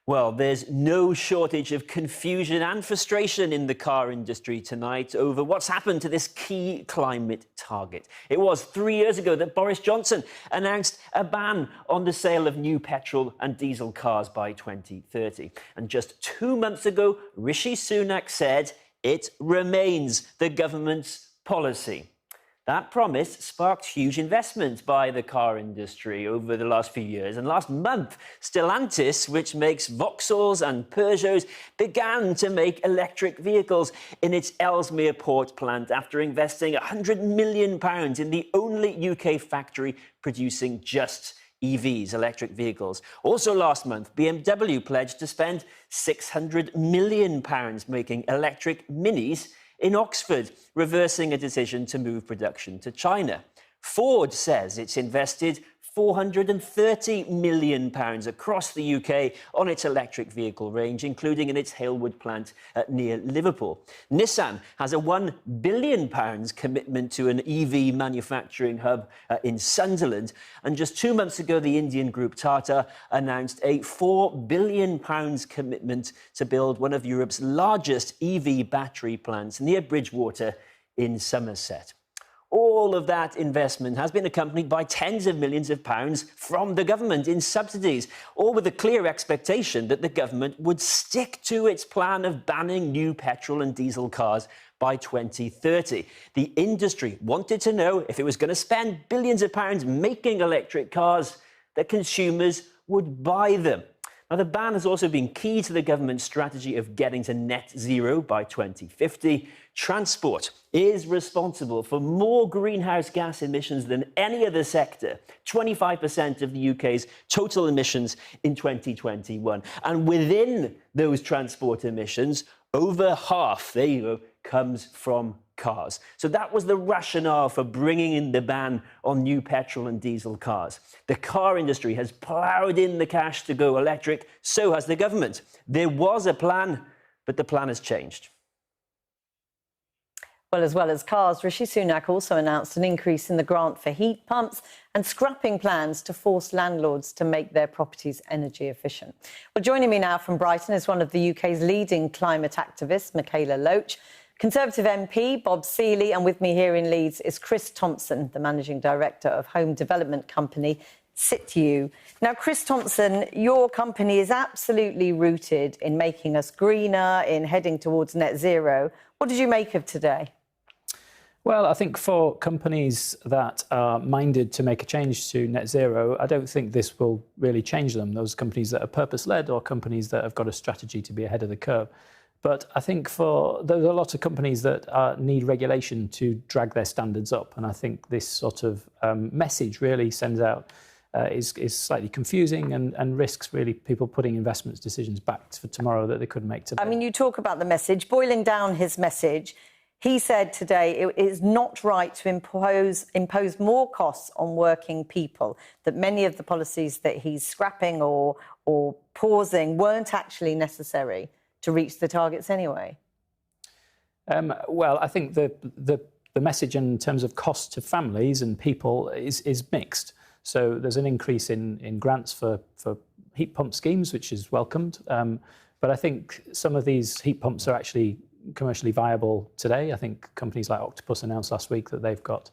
Well, there's no shortage of confusion and frustration in the car industry tonight over what's happened to this key climate target. It was 3 years ago that Boris Johnson announced a ban on the sale of new petrol and diesel cars by 2030. And just 2 months ago, Rishi Sunak said it remains the government's policy. That promise sparked huge investment by the car industry over the last few years. And last month, Stellantis, which makes Vauxhalls and Peugeots, began to make electric vehicles in its Ellesmere Port plant after investing £100 million in the only UK factory producing just EVs, electric vehicles. Also last month, BMW pledged to spend £600 million making electric minis in Oxford, reversing a decision to move production to China. Ford says it's invested £430 million across the UK on its electric vehicle range, including in its Halewood plant near Liverpool. Nissan has a £1 billion commitment to an EV manufacturing hub in Sunderland. And just 2 months ago, the Indian group Tata announced a £4 billion commitment to build one of Europe's largest EV battery plants near Bridgewater in Somerset. All of that investment has been accompanied by tens of millions of pounds from the government in subsidies, all with a clear expectation that the government would stick to its plan of banning new petrol and diesel cars by 2030. The industry wanted to know if it was going to spend billions of pounds making electric cars, that consumers would buy them. Now, the ban has also been key to the government's strategy of getting to net zero by 2050. Transport is responsible for more greenhouse gas emissions than any other sector, 25% of the UK's total emissions in 2021. And within those transport emissions, over half, there you go, comes from cars. So that was the rationale for bringing in the ban on new petrol and diesel cars. The car industry has ploughed in the cash to go electric, so has the government. There was a plan, but the plan has changed. Well as cars, Rishi Sunak also announced an increase in the grant for heat pumps and scrapping plans to force landlords to make their properties energy efficient. Well, joining me now from Brighton is one of the UK's leading climate activists, Michaela Loach, Conservative MP Bob Seely, and with me here in Leeds is Chris Thompson, the Managing Director of home development company Situ. Now, Chris Thompson, your company is absolutely rooted in making us greener, in heading towards net zero. What did you make of today? Well, I think for companies that are minded to make a change to net zero, I don't think this will really change them. Those companies that are purpose-led or companies that have got a strategy to be ahead of the curve. But I think there's a lot of companies that need regulation to drag their standards up. And I think this sort of message really sends out is slightly confusing and risks really people putting investment decisions back for tomorrow that they couldn't make today. I mean, you talk about the message, boiling down his message. He said today it is not right to impose more costs on working people, that many of the policies that he's scrapping or pausing weren't actually necessary to reach the targets anyway. Well, I think the message in terms of cost to families and people is mixed. So there's an increase in grants for heat pump schemes, which is welcomed. But I think some of these heat pumps are actually commercially viable today. I think companies like Octopus announced last week that they've got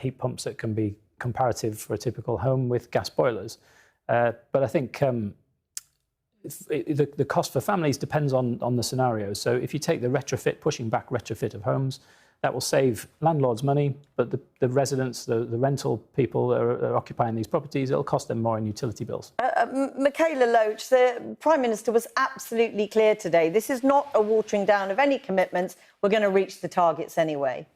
heat pumps that can be comparative for a typical home with gas boilers. But I think the cost for families depends on the scenario. So if you take the retrofit, pushing back retrofit of homes, that will save landlords money, but the residents, the rental people that are occupying these properties, it'll cost them more in utility bills. Michaela Loach, the Prime Minister was absolutely clear today. This is not a watering down of any commitments. We're going to reach the targets anyway.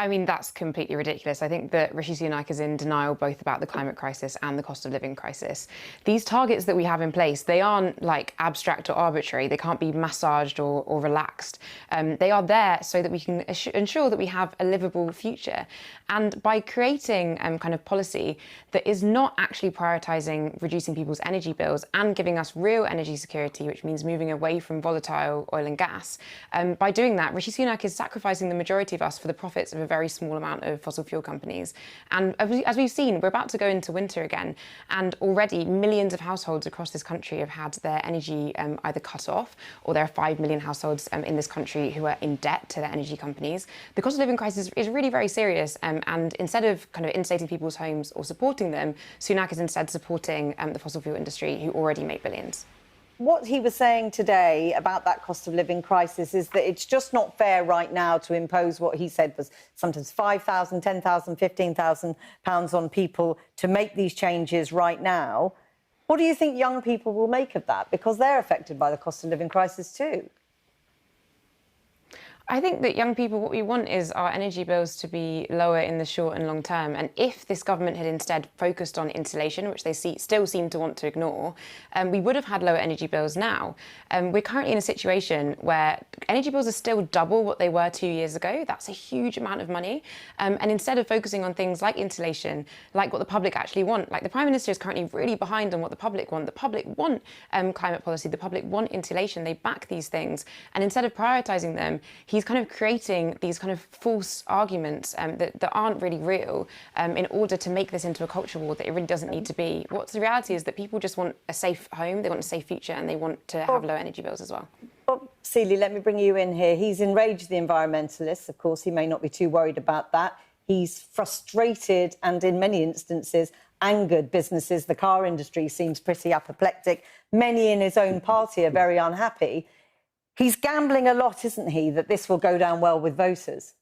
I mean, that's completely ridiculous. I think that Rishi Sunak is in denial both about the climate crisis and the cost of living crisis. These targets that we have in place, they aren't like abstract or arbitrary. They can't be massaged or relaxed. They are there so that we can ensure that we have a livable future. And by creating kind of policy that is not actually prioritising reducing people's energy bills and giving us real energy security, which means moving away from volatile oil and gas, by doing that, Rishi Sunak is sacrificing the majority of us for the profits of a very small amount of fossil fuel companies. And as we've seen, we're about to go into winter again, and already millions of households across this country have had their energy either cut off, or there are 5 million households in this country who are in debt to their energy companies. The cost of living crisis is really very serious, and instead of kind of insulating people's homes or supporting them, Sunak is instead supporting the fossil fuel industry, who already make billions. What he was saying today about that cost of living crisis is that it's just not fair right now to impose what he said was sometimes £5,000, £10,000, £15,000 on people to make these changes right now. What do you think young people will make of that? Because they're affected by the cost of living crisis too. I think that young people, what we want is our energy bills to be lower in the short and long term. And if this government had instead focused on insulation, which they still seem to want to ignore, we would have had lower energy bills now. We're currently in a situation where energy bills are still double what they were 2 years ago. That's a huge amount of money. And instead of focusing on things like insulation, like what the public actually want, like the Prime Minister is currently really behind on what the public want. The public want climate policy. The public want insulation. They back these things. And instead of prioritising them, he's kind of creating these kind of false arguments that aren't really real in order to make this into a culture war that it really doesn't need to be. What's the reality is that people just want a safe home, they want a safe future, and they want to have low energy bills as well. Bob Seeley, let me bring you in here. He's enraged the environmentalists. Of course, he may not be too worried about that. He's frustrated and, in many instances, angered businesses. The car industry seems pretty apoplectic. Many in his own party are very unhappy. He's gambling a lot, isn't he, that this will go down well with voters?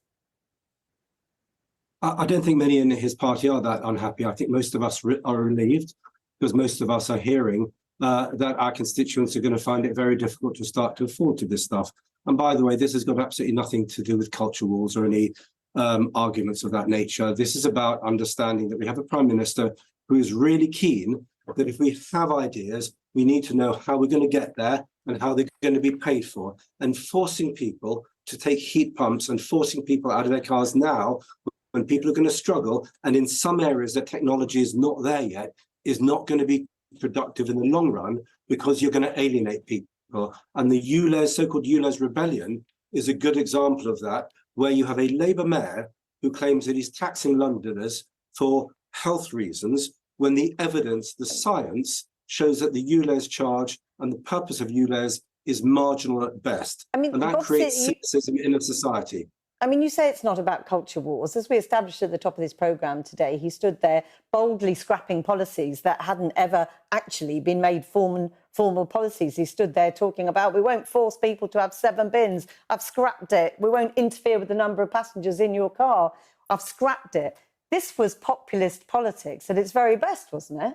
I don't think many in his party are that unhappy. I think most of us are relieved, because most of us are hearing that our constituents are going to find it very difficult to start to afford to this stuff. And by the way, this has got absolutely nothing to do with culture wars or any arguments of that nature. This is about understanding that we have a Prime Minister who is really keen that if we have ideas, we need to know how we're going to get there and how they're going to be paid for. And forcing people to take heat pumps and forcing people out of their cars now, when people are going to struggle, and in some areas that technology is not there yet, is not going to be productive in the long run, because you're going to alienate people. And the ULEZ, so-called ULEZ rebellion, is a good example of that, where you have a Labour mayor who claims that he's taxing Londoners for health reasons, when the evidence, the science, shows that the ULEZ charge and the purpose of ULEZ is marginal at best. I mean, and that creates cynicism in a society. I mean, you say it's not about culture wars. As we established at the top of this programme today, he stood there boldly scrapping policies that hadn't ever actually been made formal policies. He stood there talking about, we won't force people to have 7 bins. I've scrapped it. We won't interfere with the number of passengers in your car. I've scrapped it. This was populist politics at its very best, wasn't it?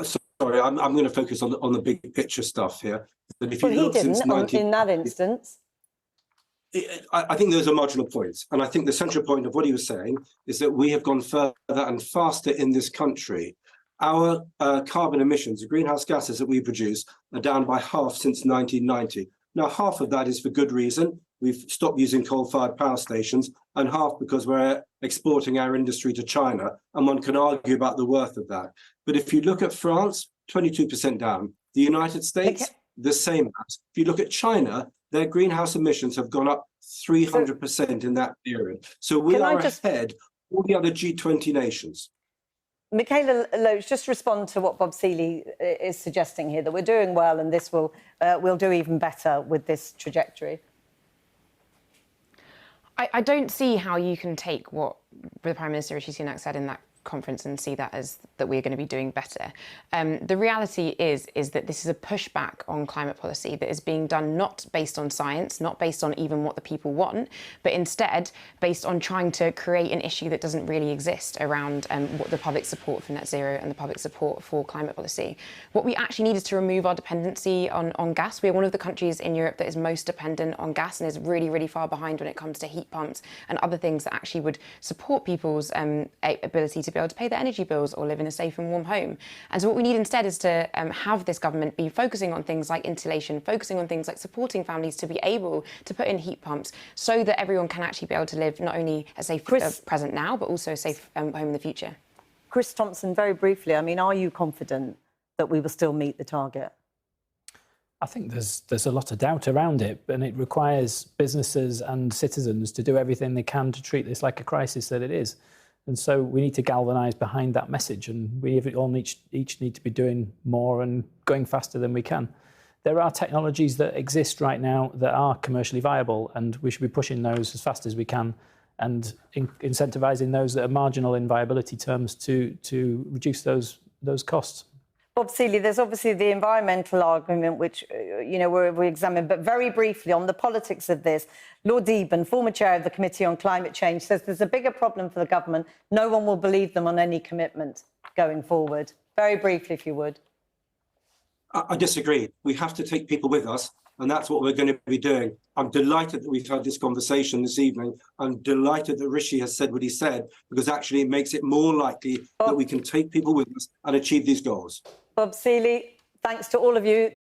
Sorry, I'm going to focus on the big picture stuff here. But if you well, look he didn't since in that instance. I think those are marginal points. And I think the central point of what he was saying is that we have gone further and faster in this country. Our carbon emissions, the greenhouse gases that we produce, are down by half since 1990. Now, half of that is for good reason. We've stopped using coal-fired power stations, and half because we're exporting our industry to China, and one can argue about the worth of that. But if you look at France, 22% down. The United States, the same. If you look at China, their greenhouse emissions have gone up 300% in that period. So we are ahead of all the other G20 nations. Michaela Loach, just respond to what Bob Seeley is suggesting here, that we're doing well and this will we'll do even better with this trajectory. I don't see how you can take what the Prime Minister Rishi Sunak said in that conference and see that as that we're going to be doing better. The reality is that this is a pushback on climate policy that is being done not based on science, not based on even what the people want, but instead based on trying to create an issue that doesn't really exist around what the public support for net zero and the public support for climate policy. What we actually need is to remove our dependency on gas. We're one of the countries in Europe that is most dependent on gas and is really, really far behind when it comes to heat pumps and other things that actually would support people's ability to be able to pay their energy bills or live in a safe and warm home. And so what we need instead is to have this government be focusing on things like insulation, focusing on things like supporting families to be able to put in heat pumps so that everyone can actually be able to live not only a safe present now, but also a safe home in the future. Chris Thompson, very briefly, I mean, are you confident that we will still meet the target? I think there's a lot of doubt around it, and it requires businesses and citizens to do everything they can to treat this like a crisis that it is. And so we need to galvanise behind that message, and we all each need to be doing more and going faster than we can. There are technologies that exist right now that are commercially viable, and we should be pushing those as fast as we can and incentivising those that are marginal in viability terms to reduce those costs. Bob Seeley, there's obviously the environmental argument, which, we examined, but very briefly on the politics of this, Lord Eben, former chair of the Committee on Climate Change, says there's a bigger problem for the government. No one will believe them on any commitment going forward. Very briefly, if you would. I disagree. We have to take people with us, and that's what we're going to be doing. I'm delighted that we've had this conversation this evening. I'm delighted that Rishi has said what he said, because actually it makes it more likely that we can take people with us and achieve these goals. Bob Seeley, thanks to all of you.